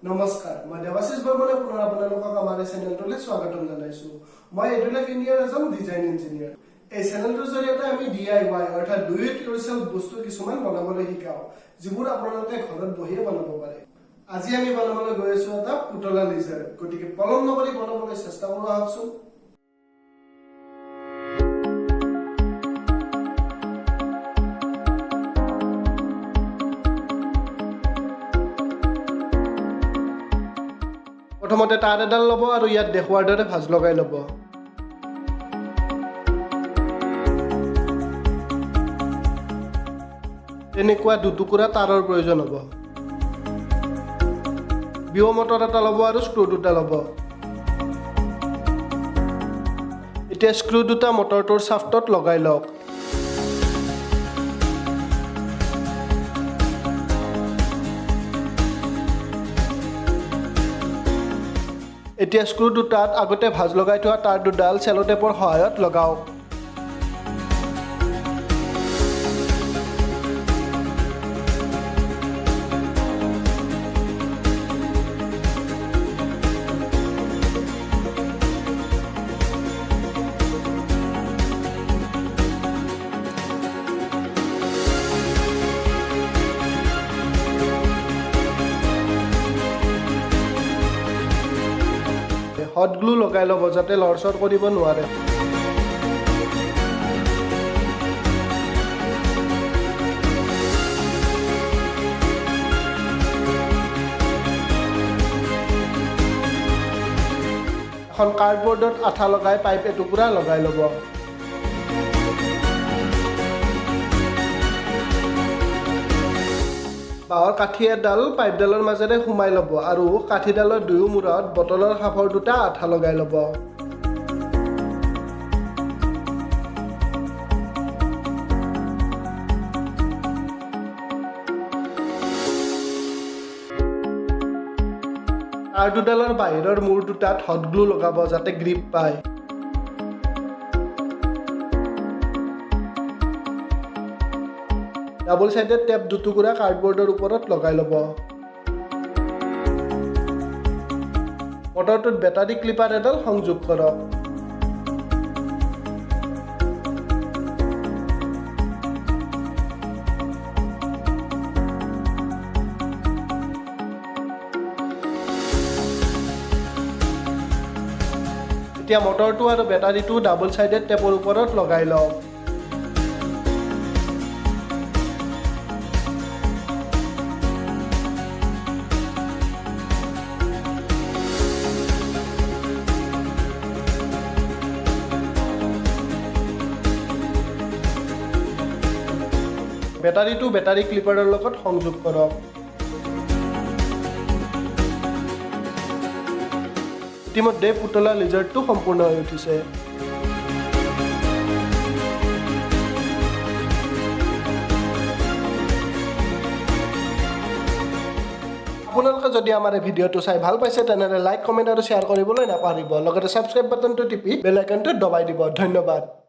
নমস্কাৰ মই দেবাশিষ বৰ্মনে পুনৰ আপোনালোকক আমাৰ চেনেলটোলৈ স্বাগতম জনাইছো মই Edulife India এজন ডিজাইন ইঞ্জিনিয়াৰ এই চেনেলটোৰ জৰিয়তে আমি DIY অৰ্থাৎ ডু ইট ইউৰসেল্ফ বস্তু কিছুমান বনাবলৈ শিকাও যিবোৰ আপোনালোকে ঘৰত বহিয়ে বনাব পাৰে আজি আমি বনাবলৈ গৈ আছো এটা পুতলা লিজাৰ গতিকে পলম নকৰি বনাবলৈ চেষ্টা কৰো আহকচোন প্ৰথমতে তাৰ এডাল লব আৰু ইয়াত দেখুৱাৰ দৰে ভাজ লগাই লব এনেকুৱা দুটুকুৰা তাৰৰ প্ৰয়োজন হ'ব বিও মটৰ এটা লব আৰু স্ক্ৰু দুটা লব এতিয়া স্ক্ৰু দুটা মটৰটোৰ শাফ্টত লগাই লওক এতিয়া স্ক্ৰু দুটাত আগতে ভাজ লগাই থোৱা তাৰ দুডাল চেলো টেপৰ সহায়ত লগাওক হট গ্লু লগাই লব যাতে লৰচৰ কৰিব নোৱাৰে এখন কাৰ্ডবৰ্ডত আঠা লগাই পাইপ এটুকুৰা লগাই লব বাহৰ কাঠি এডাল পাইপডালৰ মাজেৰে সোমাই ল'ব আৰু কাঠিডালৰ দুয়ো মূৰত বটলৰ সাফৰ দুটা আঠা লগাই ল'ব তাৰ দুডালৰ বাহিৰৰ মূৰ দুটাত হট গ্লু লগাব যাতে গ্ৰিপ পায় ডাবল সাইডেড টেপ দুটুকুৰা কাৰ্ডবৰ্ডৰ ওপৰত লগাই ল'ব মটৰটোত বেটাৰী ক্লিপাৰ এডাল সংযোগ কৰক এতিয়া মটৰটো আৰু বেটাৰীটো ডাবল সাইডেড টেপৰ ওপৰত লগাই লওক বেটাৰীটো বেটাৰী ক্লিপাৰৰ লগত সংযোগ কৰক ইতিমধ্যে পুতলা লিজাৰটো সম্পূৰ্ণ হৈ উঠিছে আপোনালোকে যদি আমাৰ এই ভিডিঅ'টো চাই ভাল পাইছে তেনেহ'লে লাইক কমেণ্ট আৰু শ্বেয়াৰ কৰিবলৈ নাপাহৰিব লগতে ছাবস্ক্ৰাইব বাটনটো টিপি বেল আইকনটো দবাই দিব ধন্যবাদ